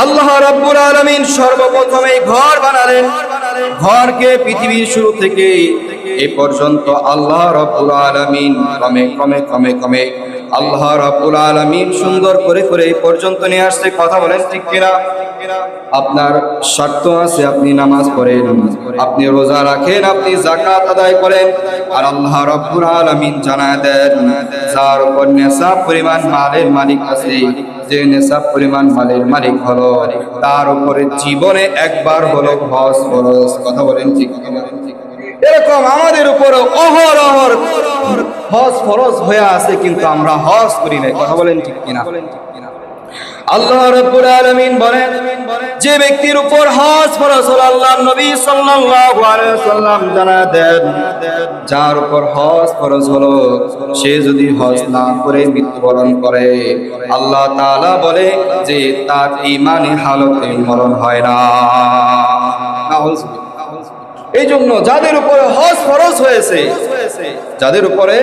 আল্লাহ রাব্বুল আলামিন সর্বপ্রথম এই ঘর বানালেন। ঘরকে পৃথিবীর শুরু থেকে এই পর্যন্ত আল্লাহ রাব্বুল আলামিন ক্রমে আল্লাহ রাব্বুল আলামিন সুন্দর করে এই পর্যন্ত নিয়ে আসছে। কথা বলেন ঠিক কিনা? আপনার শর্ত আছে, আপনি নামাজ পড়েন, আপনি রোজা রাখেন, আপনি যাকাত আদায় করেন, আর আল্লাহ রাব্বুল আলামিন জানায় দেন যার উপর নেশাব পরিমাণ মালের মালিক আছে, যে নেশাব পরিমাণ মালের মালিক হলো, তার উপরে জীবনে একবার হলো হজ ফরজ। কথা বলেন ঠিক? এরকম আমাদের উপরে অহরহ হজ ফরজ হয়ে আছে, কিন্তু আমরা হজ করি না। কথা বলেন ঠিক কিনা? আল্লাহ রাব্বুল আলামিন বলেন, যে ব্যক্তির উপর হজ ফরজ হলো, আল্লাহর নবী সাল্লাল্লাহু আলাইহি ওয়াসাল্লাম জানায় দেন, যার উপর হজ ফরজ হলো সে যদি হজ না করে মৃত্যুবরণ করে, আল্লাহ তাআলা বলে যে তার ঈমানি হালতে মরণ হয় না। এই জন্য যাদের উপরে হজ ফরজ হয়েছে, যাদের উপরে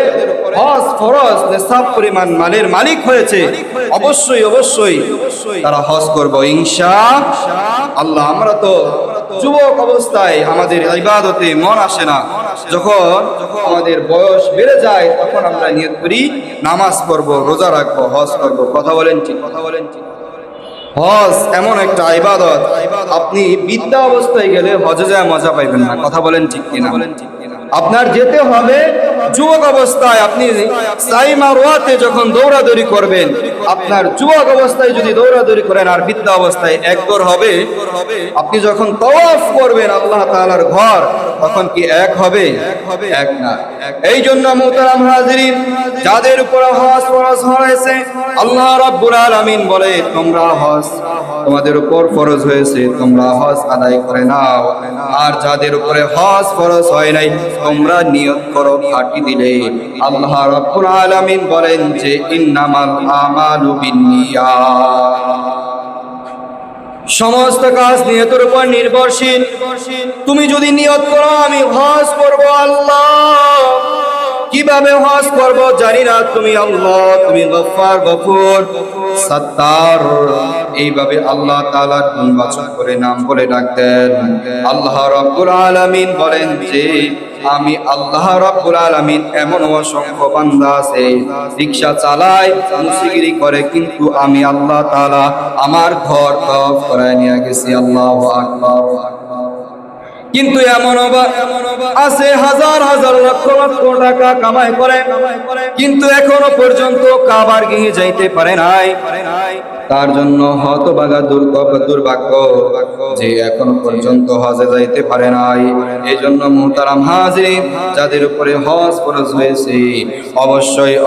হজ ফরজ নেশাব পরিমাণ মালের মালিক হয়েছে, অবশ্যই তারা হজ করবো ইনশাআল্লাহ। আমরা তো যুবক অবস্থায় আমাদের ইবাদতে মন আসে না, যখন আমাদের বয়স বেড়ে যায় তখন আমরা নিয়ত করি নামাজ পড়বো, রোজা রাখবো, হজ করবো। কথা বলেন ঠিক? হজ এমন একটা ইবাদত, আপনি বিদ্যা অবস্থায় গেলে হজে যায় মজা পাইবেন না। কথা বলেন ঠিক কিনা? আপনার যেতে হবে যুবক অবস্থায়। আপনি সাই মারওয়াতে যখন দৌড়াদৌড়ি করবেন, আপনার যুবক অবস্থায় যদি দৌড়াদৌড়ি করেন আর বৃদ্ধ অবস্থায় এক দৌড় হবে। আপনি যখন তাওয়াফ করবেন আল্লাহ তাআলার ঘর, তখন কি এক হবে? এক না। এই জন্য মুহতারাম হাজিরিন, যাদের উপর হজ ফরজ হয়েছে, আল্লাহ রাব্বুল আলামিন বলে তোমরা হজ তোমাদের উপর ফরজ হয়েছে, তোমরা হজ আদায় করে নাও। আর যাদের উপরে হজ ফরজ হয় নাই, তোমরা নিয়ত করো ফাঁকি দিলে। আল্লাহ রাব্বুল আলামিন বলেন যে ইন্নামাল আমালু বিন্নিয়াত, সমস্ত কাজ নিয়তের উপর নির্ভরশীল। তুমি যদি নিয়ত করো আমি হজ করব, আল্লাহ কিভাবে হজ করব জানি না, তুমি আল্লাহ, তুমি গফফার, গফুর, সাত্তার, এইভাবে আল্লাহ তাআলার গুণবাচক করে নাম বলে ডাকতেন। আল্লাহ রাব্বুল আলামিন বলেন যে আমি আল্লাহ রাব্বুল আলামিন এমন অসংখ্য বান্দা আছে রিকশা চালায়, মুসিগিরি করে, কিন্তু আমি আল্লাহ তাআলা আমার ঘর তওয়াফ করায় নিয়ে গেছি। আল্লাহু আকবার। কিন্তু এমন আছে হাজার লক্ষ টাকা কামাই করে, কিন্তু এখনো পর্যন্ত কাবার গৃহে যাইতে পারে নাই। তার জন্য হতভাগা দুর্ভাগ্য যে এখনো পর্যন্ত হজে যাইতে পারে নাই। এই জন্য মুহতারাম হাজিরিন, যাদের উপরে হজ ফরজ হয়েছে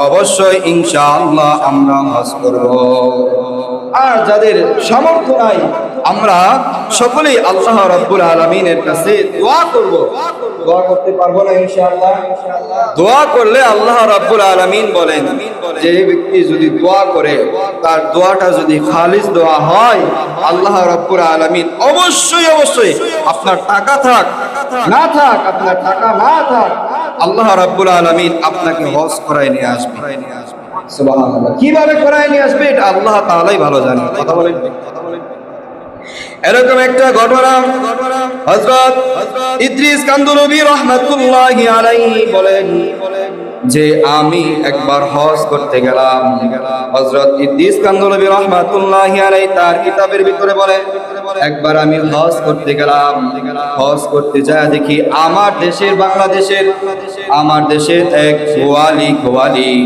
অবশ্যই ইনশাআল্লাহ আমরা হজ করব। আর যাদের সামর্থ্য নাই, আমরা সকলেই আল্লাহ রাব্বুল আলামিনের কাছে দোয়া করব। দোয়া করতে পারবো না ইনশাআল্লাহ? দোয়া করলে আল্লাহ রাব্বুল আলামিন বলেন যে ব্যক্তি যদি দোয়া করে, তার দোয়াটা যদি খালিস দোয়া হয়, আল্লাহ রাব্বুল আলামিন অবশ্যই আপনার টাকা থাক না থাক, আপনার টাকা না থাক, আল্লাহ রাব্বুল আলামিন আপনাকে হজ করায় নিয়ে আসবে। সুবহানাল্লাহ। কিভাবে করায় নিয়ে আসবে এটা আল্লাহ তাআলাই ভালো জানেন। কথা বলেন। এরকম একটা ঘটনা হযরত ইদ্রিস কান্দুলবী রাহমাতুল্লাহি আলাইহি বলেন যে আমি একবার হজ করতে গেলাম। হযরত ইদ্রিস কান্দুলবী রাহমাতুল্লাহি আলাইহি তার কিতাবের ভিতরে বলেন, একবার আমি হজ করতে গেলাম। হজ করতে যায় দেখি আমার দেশের, বাংলাদেশের আমার দেশের এক গোয়ালি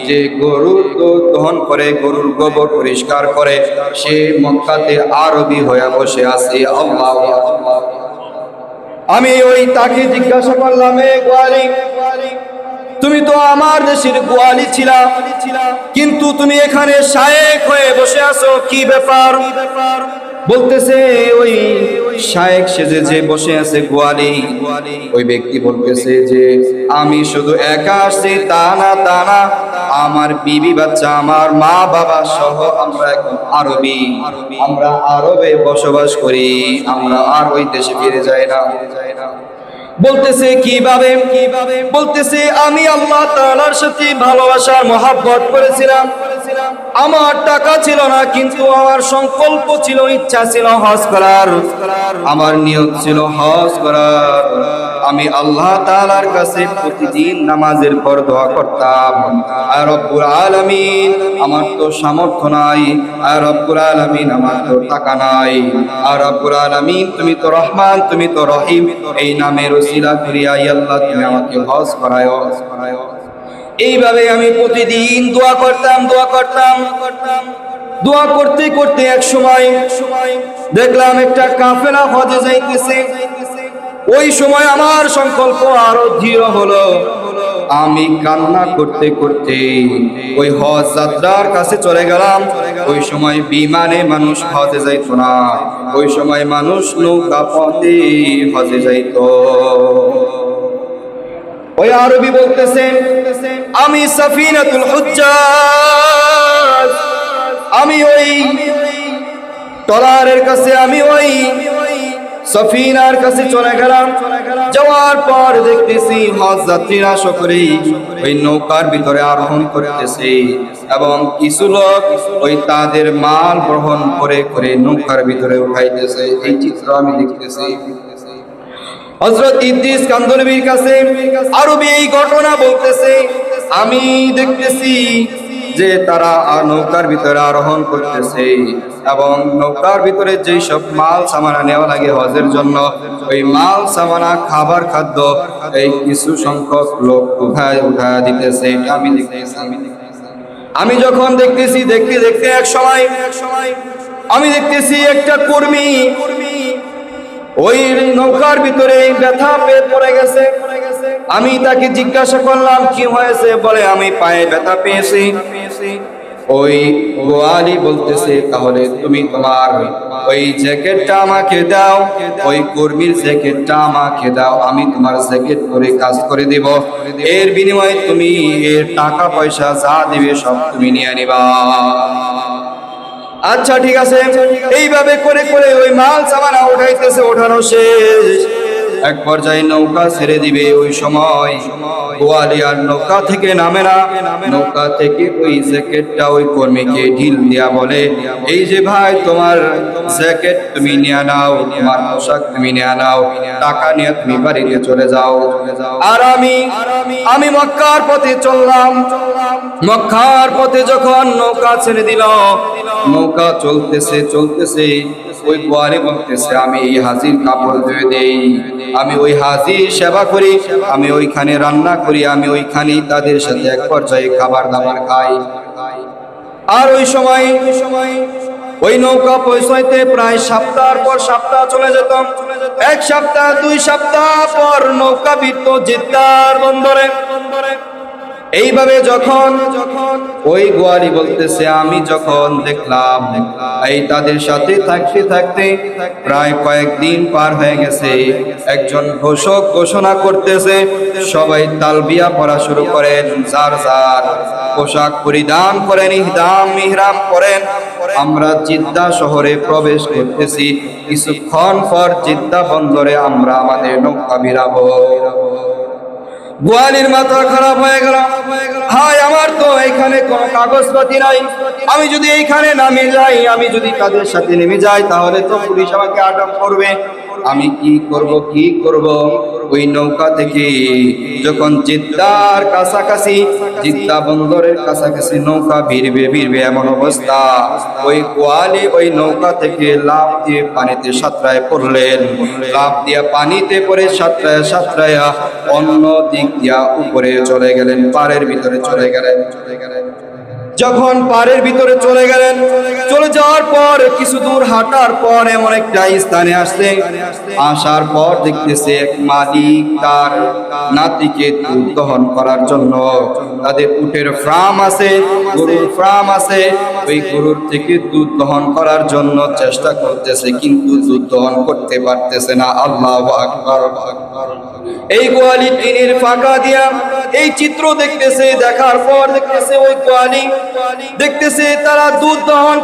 যে গরুর দুধ দহন করে, গরুর গোবর পরিষ্কার করে, সে মক্কাতে আরবি হয়ে বসে আছে। আল্লাহু আকবার। আমি তাকে জিজ্ঞাসা করলাম, এ গোয়ালি, তুমি তো আমার দেশের গোয়ালি ছিলা, কিন্তু তুমি এখানে শায়েখ হয়ে বসে আছো, কি ব্যাপার? বলতেছে ওই শায়েখ সেজে যে বসে আছে গোয়ালি, ওই ব্যক্তি বলতেছে যে আমি শুধু একা আসছি তা না, আমার বিবি বাচ্চা, আমার মা বাবা সহ আমরা এখন আরবি, আমরা আরবে বসবাস করি, আমরা আর ওই দেশে ফিরে যাই না। বলতেছে কিভাবে? বলতেছে আমি আল্লাহ তাআলার সাথে ভালোবাসার মহব্বত করেছিলাম। আমার টাকা ছিল না, কিন্তু আমার সংকল্প ছিল, ইচ্ছা ছিল হজ করার। আমার নিয়ত ছিল হজ করার। আমি আল্লাহ তাআলার কাছে প্রতিদিন নামাজের পর দোয়া করতাম, আর রব্বুল আলামিন আমার তো সামর্থ্য নাই, আর রব্বুল আলামিন আমার তো টাকা নাই, আর রব্বুল আলামিন তুমি তো রহমান, তুমি তো রহিম, এই নামের উসিলা করিয়া আল্লাহ তুমি আমাকে হজ করায়। এইভাবে আমি প্রতিদিন দোয়া করতাম। দোয়া করতে করতে এক সময় দেখলাম একটা কাফেলা হজে যাইতেছে। ওই সময় আমার সংকল্প আরো দৃঢ় হলো। আমি কান্না করতে করতে ওই হজ যাত্রার কাছে চলে গেলাম। ওই সময় বিমানে মানুষ হজে যাইতো না, ওই সময় মানুষ নৌকা পথে হজে যাইতো। ওই আরবি বলতেছেন, আমি সাফিনাতুল হুজ্জাজ, আমি ওই ট্রলারের কাছে, আমি ওই সফিনার কাছে চলে গেলাম। যাওয়ার পর দেখতেছি হজ যাত্রীরা সকলেই ওই নৌকার ভিতরে আরোহণ করতেছে, এবং কিছু লোক ওই তাদের মাল গ্রহণ করে করে নৌকার ভিতরে উঠাইতেছে। এই চিত্র আমি দেখতেছি। হযরত ইদ্রিস কান্দরবির কাছে আরবি এই ঘটনা বলতেছে, আমি দেখতেছি যে তারা নৌকার ভিতরে আরোহণ করতেছে, এবং নৌকার ভিতরে যেই সব মাল সামানা নেওয়া লাগে হজের জন্য, ওই মাল সামানা, খাবার, খাদ্য, এই কিছু সংখ্যক লোক উঠায় দিতেছে। এটা আমি দেখতেছি। আমি যখন দেখতেছি, দেখতে দেখতে এক সময় আমি দেখতেছি একটা কর্মী ওই নৌকার ভিতরে ব্যথা পেয়ে পড়ে গেছে। আমি তাকে জিজ্ঞাসা করলাম কি হয়েছে? বলে আমি পায়ে ব্যথা পেয়েছি। ওই গোয়ালি বলতেছে, তাহলে তুমি তোমার ওই জ্যাকেটটা আমাকে দাও, ওই কর্মীর জ্যাকেটটা আমাকে দাও, আমি তোমার জ্যাকেট পরে কাজ করে দেব, এর বিনিময়ে তুমি এর টাকা পয়সা যা দিবে সব তুমি নিয়ে নিবা। আচ্ছা ঠিক আছে। এইভাবে করে করে ওই মাল সামানা উঠাইতেছে। ওঠানো শেষ, এক পর্যায়ে নৌকা ছেড়ে দিবে। ওই সময় গোয়ালি আর নৌকা থেকে নামে না। নৌকা থেকে ওই জ্যাকেটটা ওই কর্মীকে ঢিল দিয়া বলে, এই যে ভাই, তোমার জ্যাকেট তুমি নিয়ে নাও, তোমার পোশাক তুমি নিয়ে নাও, টাকা নিয়ে তুমি বাড়িতে চলে যাও। আর আমি মক্কার পথে চললাম। মক্কার পথে যখন নৌকা ছেড়ে দিল, নৌকা চলতেছে, ওই গোয়ালি বলতেছে, আমি এই হাজির কাপড় ধুয়ে দেই, আমি ওই হাজির সেবা করি, আমি ওইখানে রান্না করি, আমি ওইখানে তাদের সাথে এক পর্যায়ে খাবার দাবার খাই। আর ওই সময় ওই নৌকা পৌঁছাইতে প্রায় সপ্তাহের পর সপ্তাহ চলে যেত। এক সপ্তাহ, 2 সপ্তাহ পর নৌকা ভিড়ত জিদ্দার বন্দরে। এইভাবে যখন ওই গোয়ালি বলতেছে, আমি যখন দেখলাম এই তাদের সাথে থাকতে থাকতে প্রায় কয়েকদিন পার হয়ে গেছে, একজন ঘোষক ঘোষণা করতেছে, সবাই তালবিয়া পড়া শুরু করেন, যার যার পোশাক পরিধান করেন, ইহরাম করেন। আমরা জিদ্দা শহরে প্রবেশ করতেছি। কিছুক্ষণ পর জিদ্দা বন্দরে আমরা আমাদের নৌকা ভিড়াবো। গোয়ালির মাথা খারাপ হয়ে গেল। হায়, আমার তো এখানে কোনো কাগজপাতি নাই, আমি যদি এইখানে নামে যাই, আমি যদি তাদের সাথে নেমে যাই, তাহলে তো পুলিশ আমাকে আটক করবে। আমি কি করব? ওই নৌকা থেকে যখন জিদ্দার কাছাকাছি, জিদ্দা বন্দরের কাছাকাছি নৌকা ভিড়বে এমন অবস্থা, ওই গোয়ালি ওই নৌকা থেকে লাফ দিয়ে পানিতে সাঁতরায় পড়লেন। লাফ দিয়ে পানিতে পড়ে সাঁতরায়া অন্য দিক দিয়া উপরে চলে গেলেন, পাড়ের ভিতরে চলে গেলেন। যখন পাড়ের ভিতরে চলে গেলেন, চলে যাওয়ার পর কিছু দূর হাঁটার পর এমন একটা স্থানে আসার পর দেখতেছে এক মালিক তার নাতিকে দুধ দহন করার জন্য, তাদের উটের ফার্ম আছে, গরুর ফার্ম আছে, ওই গরুর থেকে দুধ দহন করার জন্য চেষ্টা করতেছে, কিন্তু দুধ দহন করতে পারতেছে না। আল্লাহু আকবার। এই গোয়ালি টিনের ফাঁকা দিয়া এই চিত্র দেখতেছে। দেখার পর দেখতেছে ওই গোয়ালি দেখতেছে তারা দুধ দহন